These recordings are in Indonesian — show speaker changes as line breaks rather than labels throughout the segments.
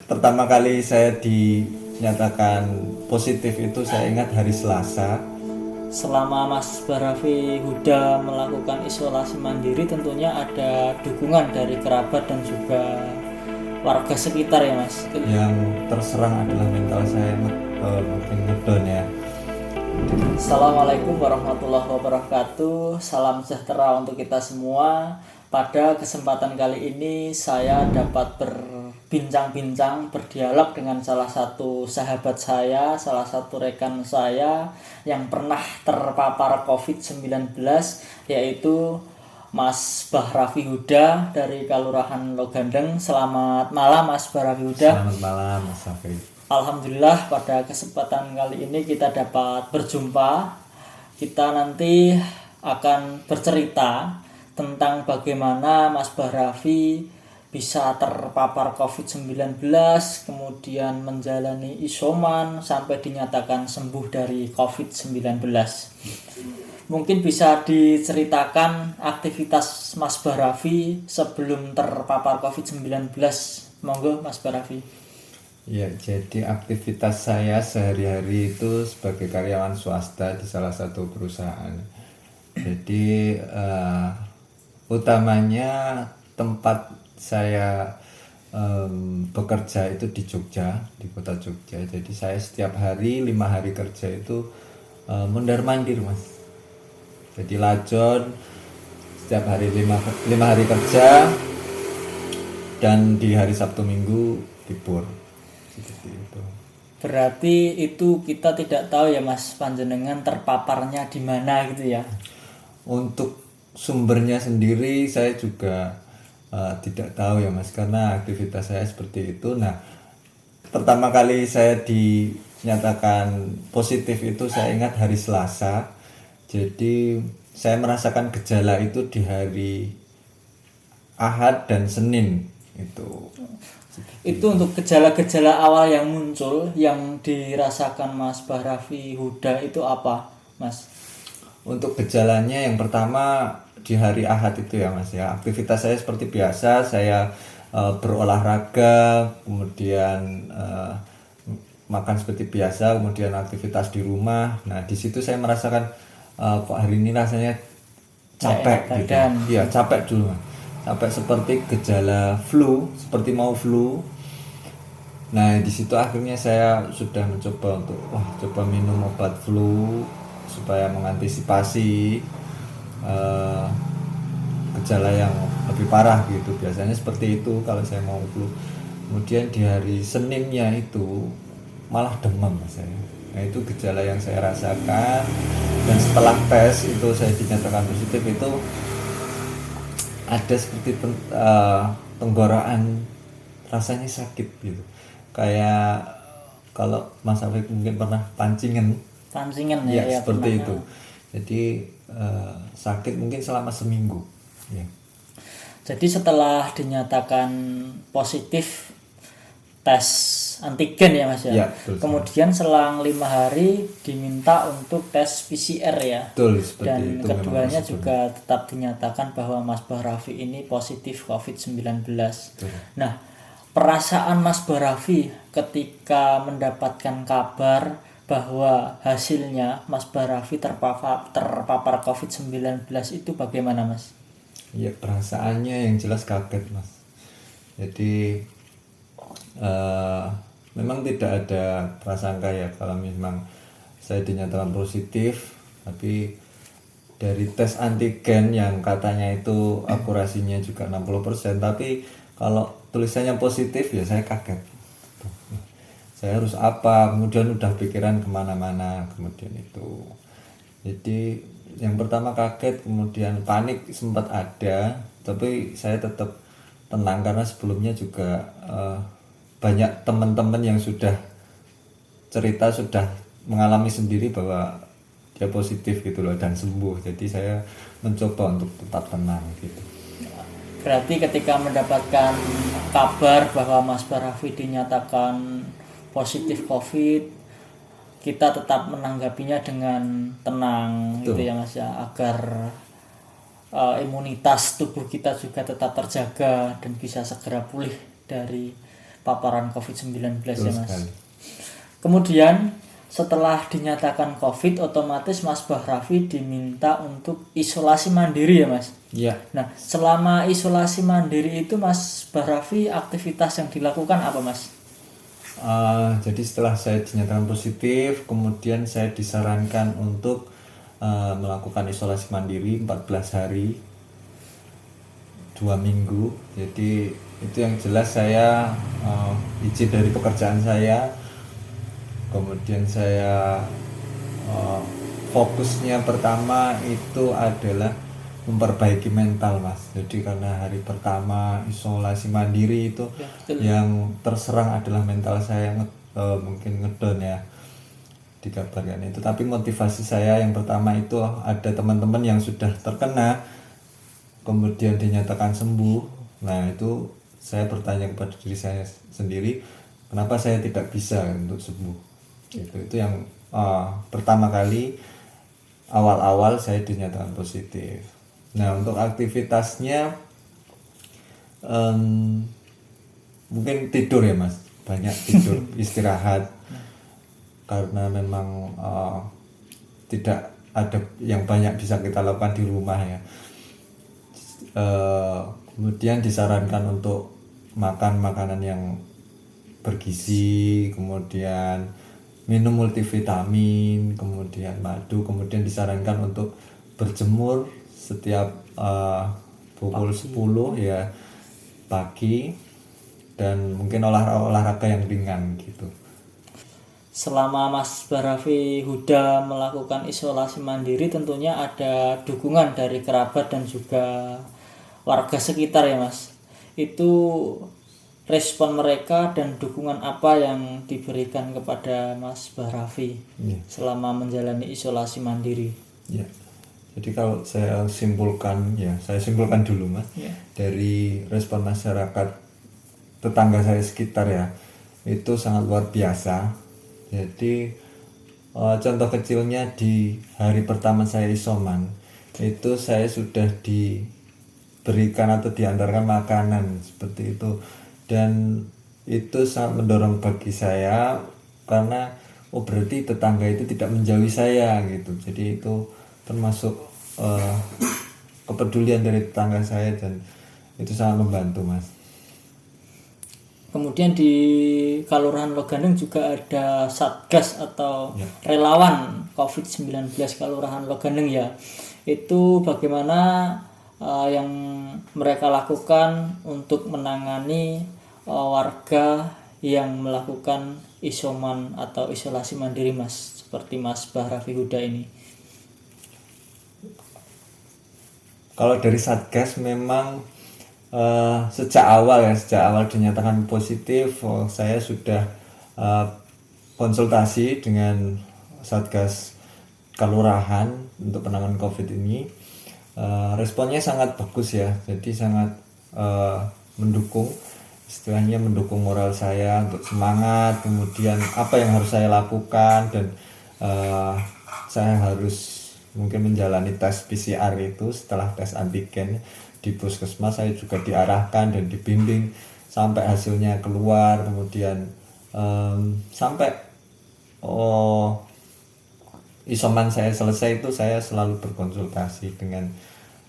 Pertama kali saya dinyatakan positif itu saya ingat hari Selasa.
Selama Mas Barafi Huda melakukan isolasi mandiri, tentunya ada dukungan dari kerabat dan juga warga sekitar ya Mas.
Yang terserang adalah mental saya mungkin ngedown ya.
Assalamualaikum warahmatullahi wabarakatuh. Salam sejahtera untuk kita semua. Pada kesempatan kali ini saya dapat berbincang-bincang, berdialog dengan salah satu sahabat saya, salah satu rekan saya yang pernah terpapar COVID-19, yaitu Mas Bahrafi Huda dari Kelurahan Logandeng. Selamat malam Mas Bahrafi Huda.
Selamat malam Mas Safi.
Alhamdulillah pada kesempatan kali ini kita dapat berjumpa. Kita nanti akan bercerita tentang bagaimana Mas Bahrafi bisa terpapar COVID-19, kemudian menjalani isoman sampai dinyatakan sembuh dari COVID-19. Mungkin bisa diceritakan aktivitas Mas Bahrafi sebelum terpapar COVID-19. Monggo Mas Bahrafi.
Ya, jadi aktivitas saya sehari-hari itu sebagai karyawan swasta di salah satu perusahaan. Jadi utamanya tempat saya bekerja itu di Jogja, di kota Jogja. Jadi saya setiap hari 5 hari kerja itu mondar mandir Mas. Jadi lajon setiap hari 5 hari kerja, dan di hari Sabtu Minggu libur. Seperti itu.
Berarti itu kita tidak tahu ya Mas, panjenengan terpaparnya di mana gitu ya.
Untuk sumbernya sendiri saya juga tidak tahu ya Mas, karena aktivitas saya seperti itu. Nah, pertama kali saya dinyatakan positif itu saya ingat hari Selasa. Jadi saya merasakan gejala itu di hari Ahad dan Senin itu.
Itu untuk gejala-gejala awal yang muncul yang dirasakan Mas Bahrafi Huda itu apa Mas?
Untuk gejalanya yang pertama di hari Ahad itu ya Mas ya, aktivitas saya seperti biasa, saya berolahraga, kemudian makan seperti biasa, kemudian aktivitas di rumah. Nah di situ saya merasakan kok hari ini rasanya capek gitu. Iya, capek dulu Mas. Capek seperti gejala flu, seperti mau flu. Nah di situ akhirnya saya sudah mencoba untuk coba minum obat flu supaya mengantisipasi gejala yang lebih parah gitu. Biasanya seperti itu kalau saya mau flu. Kemudian di hari Seninnya itu malah demam saya. Nah itu gejala yang saya rasakan. Dan setelah tes itu saya dinyatakan positif, itu ada seperti tenggorokan rasanya sakit gitu. Kayak kalau Mas Afif mungkin pernah pancingan ya seperti itu. Jadi sakit mungkin selama seminggu ya.
Jadi setelah dinyatakan positif tes antigen ya Mas ya, kemudian selang 5 hari diminta untuk tes PCR ya.
Betul,
dan
itu
keduanya juga tetap dinyatakan bahwa Mas Bahrafi ini positif COVID-19. Nah, perasaan Mas Bahrafi ketika mendapatkan kabar bahwa hasilnya Mas Bahrafi terpapar COVID-19 itu bagaimana Mas?
Ya perasaannya yang jelas kaget Mas. Jadi memang tidak ada prasangka ya kalau memang saya dinyatakan positif, tapi dari tes antigen yang katanya itu akurasinya juga 60%, tapi kalau tulisannya positif ya saya kaget. Saya harus apa, kemudian udah pikiran kemana-mana kemudian itu. Jadi yang pertama kaget, kemudian panik sempat ada, tapi saya tetap tenang karena sebelumnya juga banyak teman-teman yang sudah cerita, sudah mengalami sendiri bahwa dia positif gitu loh dan sembuh. Jadi saya mencoba untuk tetap tenang gitu.
Berarti ketika mendapatkan kabar bahwa Mas Bahrafi dinyatakan positif COVID, kita tetap menanggapinya dengan tenang. Betul. Gitu ya Mas ya, agar imunitas tubuh kita juga tetap terjaga dan bisa segera pulih dari paparan COVID-19 ya
Betul
Mas.
sekali.
Kemudian setelah dinyatakan COVID, otomatis Mas Bahrafi diminta untuk isolasi mandiri ya Mas.
Iya.
Nah, selama isolasi mandiri itu Mas Bahrafi aktivitas yang dilakukan apa Mas?
Jadi setelah saya dinyatakan positif, kemudian saya disarankan untuk melakukan isolasi mandiri 14 hari 2 minggu. Jadi itu yang jelas saya izin dari pekerjaan saya, kemudian saya fokusnya pertama itu adalah memperbaiki mental Mas. Jadi karena hari pertama isolasi mandiri itu
Ya, betul.
yang terserang adalah mental saya mungkin ngedown ya, dikabarkan itu. Tapi motivasi saya yang pertama itu ada teman-teman yang sudah terkena kemudian dinyatakan sembuh. Nah itu saya bertanya kepada diri saya sendiri, kenapa saya tidak bisa untuk sembuh gitu. Itu yang pertama kali awal-awal saya dinyatakan positif. Nah untuk aktivitasnya mungkin tidur ya Mas, banyak tidur, istirahat, karena memang tidak ada yang banyak bisa kita lakukan di rumah ya. Kemudian disarankan untuk makan makanan yang bergizi, kemudian minum multivitamin, kemudian madu, kemudian disarankan untuk berjemur setiap pukul 10 ya pagi, dan mungkin olahraga yang ringan gitu.
Selama Mas Bahrafi Huda melakukan isolasi mandiri, tentunya ada dukungan dari kerabat dan juga warga sekitar ya Mas. Itu respon mereka dan dukungan apa yang diberikan kepada Mas Bahrafi selama menjalani isolasi mandiri?
Ya. Jadi kalau saya simpulkan dulu Mas, dari respon masyarakat tetangga saya sekitar ya, itu sangat luar biasa. Jadi contoh kecilnya di hari pertama saya isoman, itu saya sudah diberikan atau diantarkan makanan seperti itu, dan itu sangat mendorong bagi saya karena berarti tetangga itu tidak menjauhi saya gitu. Jadi itu termasuk kepedulian dari tetangga saya, dan itu sangat membantu Mas.
Kemudian di Kelurahan Loganeng juga ada Satgas atau relawan COVID-19 Kelurahan Loganeng ya. Itu bagaimana yang mereka lakukan untuk menangani warga yang melakukan isoman atau isolasi mandiri Mas, seperti Mas Bahrafi Huda ini?
Kalau dari Satgas memang sejak awal dinyatakan positif, saya sudah konsultasi dengan Satgas Kelurahan untuk penanganan COVID ini. Responnya sangat bagus ya, jadi sangat mendukung, istilahnya mendukung moral saya untuk semangat, kemudian apa yang harus saya lakukan, dan saya harus mungkin menjalani tes PCR itu. Setelah tes antigen di puskesmas, saya juga diarahkan dan dibimbing sampai hasilnya keluar, kemudian sampai isoman saya selesai itu saya selalu berkonsultasi dengan,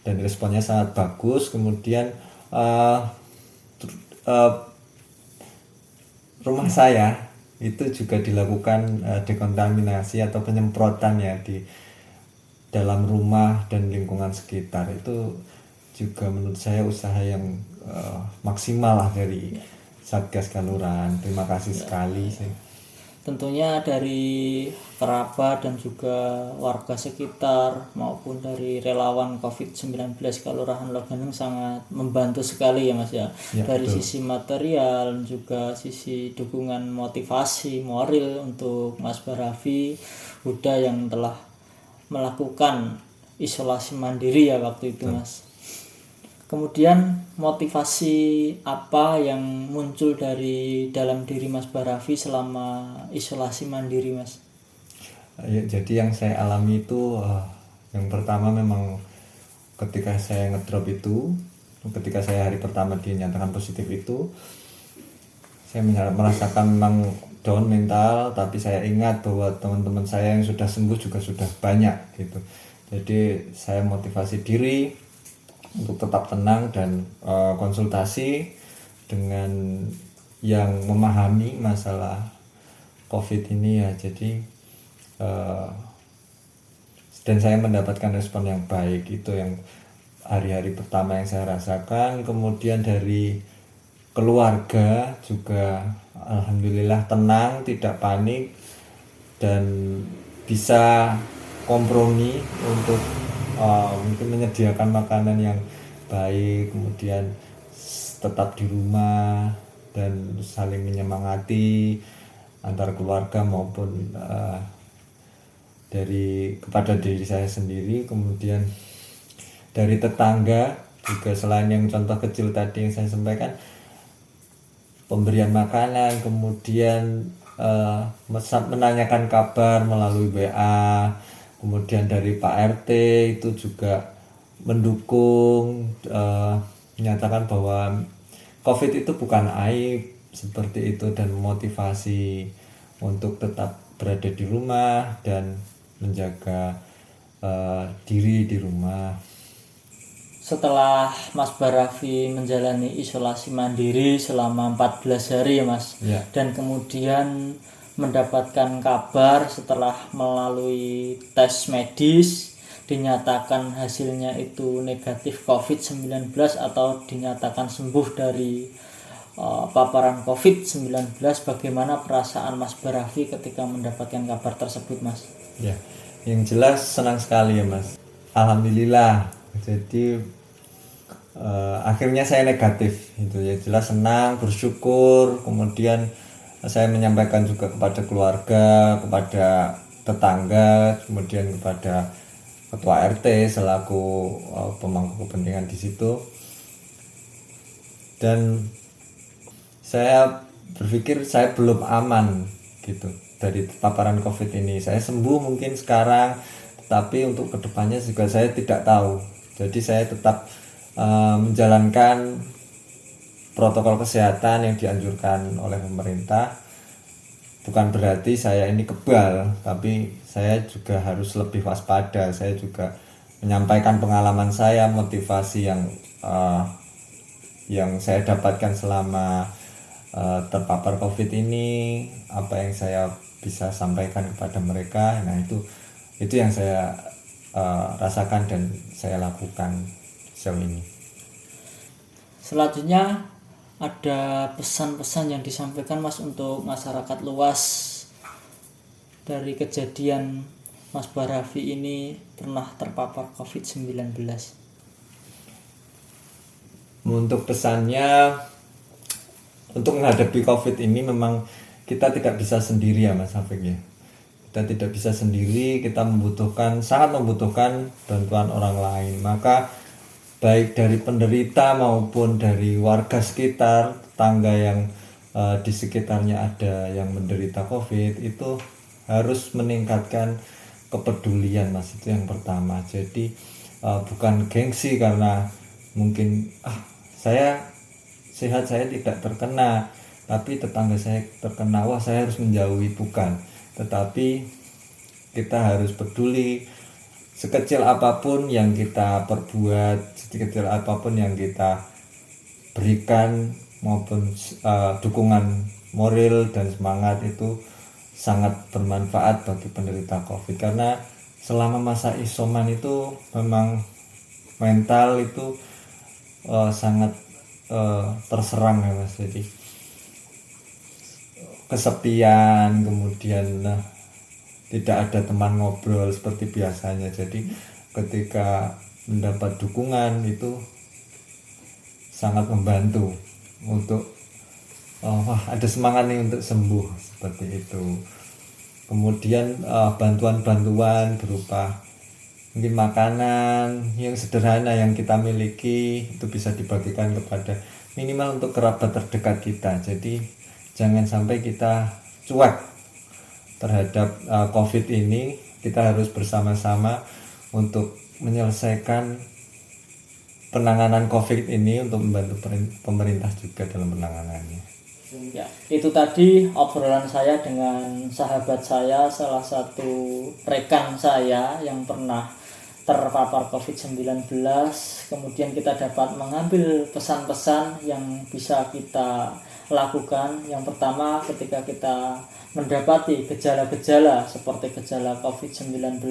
dan responnya sangat bagus. Kemudian rumah saya itu juga dilakukan dekontaminasi atau penyemprotan ya di dalam rumah dan lingkungan sekitar. Itu juga menurut saya usaha yang maksimal lah dari Satgas Kelurahan. Terima kasih sekali sih.
Tentunya dari kerabat dan juga warga sekitar maupun dari relawan COVID-19 Kelurahan Loganeng sangat membantu sekali ya Mas ya. Dari betul. Sisi material juga sisi dukungan motivasi moral untuk Mas Bahrafi Huda yang telah melakukan isolasi mandiri ya waktu itu Mas. Kemudian motivasi apa yang muncul dari dalam diri Mas Bahrafi selama isolasi mandiri Mas?
Ya, jadi yang saya alami itu yang pertama memang ketika saya ngedrop itu, ketika saya hari pertama dinyatakan positif itu, saya merasakan memang down mental, tapi saya ingat bahwa teman-teman saya yang sudah sembuh juga sudah banyak gitu. Jadi saya motivasi diri untuk tetap tenang dan konsultasi dengan yang memahami masalah COVID ini ya. Jadi dan saya mendapatkan respon yang baik, itu yang hari-hari pertama yang saya rasakan. Kemudian dari keluarga juga alhamdulillah tenang, tidak panik, dan bisa kompromi untuk mungkin menyediakan makanan yang baik, kemudian tetap di rumah dan saling menyemangati antar keluarga maupun kepada diri saya sendiri. Kemudian dari tetangga juga, selain yang contoh kecil tadi yang saya sampaikan, pemberian makanan, kemudian menanyakan kabar melalui WA, kemudian dari Pak RT itu juga mendukung, menyatakan bahwa COVID itu bukan aib seperti itu, dan memotivasi untuk tetap berada di rumah dan menjaga diri di rumah.
Setelah Mas Barafi menjalani isolasi mandiri selama 14 hari ya Mas,
Ya.
dan kemudian mendapatkan kabar setelah melalui tes medis dinyatakan hasilnya itu negatif COVID-19 atau dinyatakan sembuh dari paparan COVID-19, bagaimana perasaan Mas Barafi ketika mendapatkan kabar tersebut Mas?
Ya, yang jelas senang sekali ya Mas. Alhamdulillah. Jadi akhirnya saya negatif. Itu ya jelas senang, bersyukur. Kemudian saya menyampaikan juga kepada keluarga, kepada tetangga, kemudian kepada ketua RT selaku pemangku kepentingan di situ. Dan saya berpikir saya belum aman gitu dari paparan COVID ini. Saya sembuh mungkin sekarang, tapi untuk kedepannya juga saya tidak tahu. Jadi saya tetap menjalankan protokol kesehatan yang dianjurkan oleh pemerintah. Bukan berarti saya ini kebal, tapi saya juga harus lebih waspada. Saya juga menyampaikan pengalaman saya, motivasi yang saya dapatkan selama terpapar COVID ini, apa yang saya bisa sampaikan kepada mereka. Nah itu yang saya rasakan dan saya lakukan sejauh ini.
Selanjutnya ada pesan-pesan yang disampaikan Mas untuk masyarakat luas dari kejadian Mas Barafi ini pernah terpapar COVID-19.
Untuk pesannya, untuk menghadapi COVID ini memang kita tidak bisa sendiri ya Mas Hafik ya. Kita tidak bisa sendiri, kita sangat membutuhkan bantuan orang lain. Maka baik dari penderita maupun dari warga sekitar, tetangga yang di sekitarnya ada yang menderita COVID, itu harus meningkatkan kepedulian Mas, itu yang pertama. Jadi bukan gengsi karena mungkin saya sehat, saya tidak terkena, tapi tetangga saya terkena, wah saya harus menjauhi, bukan. Tetapi kita harus peduli. Sekecil apapun yang kita perbuat, sekecil apapun yang kita berikan, maupun dukungan moral dan semangat, itu sangat bermanfaat bagi penderita COVID. Karena selama masa isoman itu memang mental itu sangat terserang ya Mas. Jadi kesepian, kemudian tidak ada teman ngobrol seperti biasanya. Jadi ketika mendapat dukungan itu sangat membantu untuk ada semangat nih untuk sembuh, seperti itu. Kemudian bantuan-bantuan berupa mungkin makanan yang sederhana yang kita miliki itu bisa dibagikan kepada minimal untuk kerabat terdekat kita. Jadi jangan sampai kita cuek terhadap COVID ini. Kita harus bersama-sama untuk menyelesaikan penanganan COVID ini, untuk membantu pemerintah juga dalam penanganannya.
Ya, itu tadi obrolan saya dengan sahabat saya, salah satu rekan saya yang pernah terpapar COVID-19. Kemudian kita dapat mengambil pesan-pesan yang bisa kita lakukan. Yang pertama, ketika kita mendapati gejala-gejala seperti gejala COVID-19,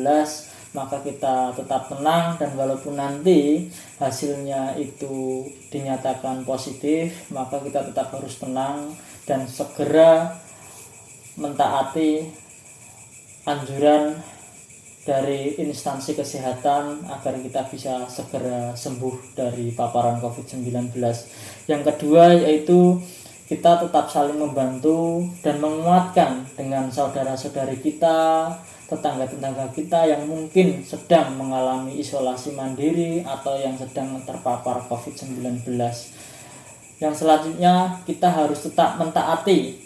maka kita tetap tenang, dan walaupun nanti hasilnya itu dinyatakan positif, maka kita tetap harus tenang dan segera mentaati anjuran dari instansi kesehatan agar kita bisa segera sembuh dari paparan COVID-19. Yang kedua yaitu kita tetap saling membantu dan menguatkan dengan saudara-saudari kita, tetangga-tetangga kita yang mungkin sedang mengalami isolasi mandiri atau yang sedang terpapar COVID-19. Yang selanjutnya, kita harus tetap mentaati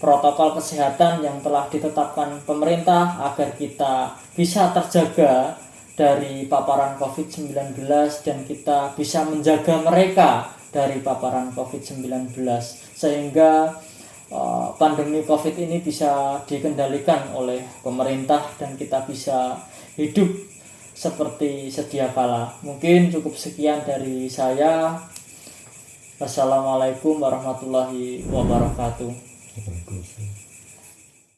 protokol kesehatan yang telah ditetapkan pemerintah agar kita bisa terjaga dari paparan COVID-19 dan kita bisa menjaga mereka dari paparan COVID-19 sehingga pandemi COVID ini bisa dikendalikan oleh pemerintah dan kita bisa hidup seperti sedia kala. Mungkin cukup sekian dari saya. Wassalamualaikum warahmatullahi wabarakatuh.
Waalaikumsalam.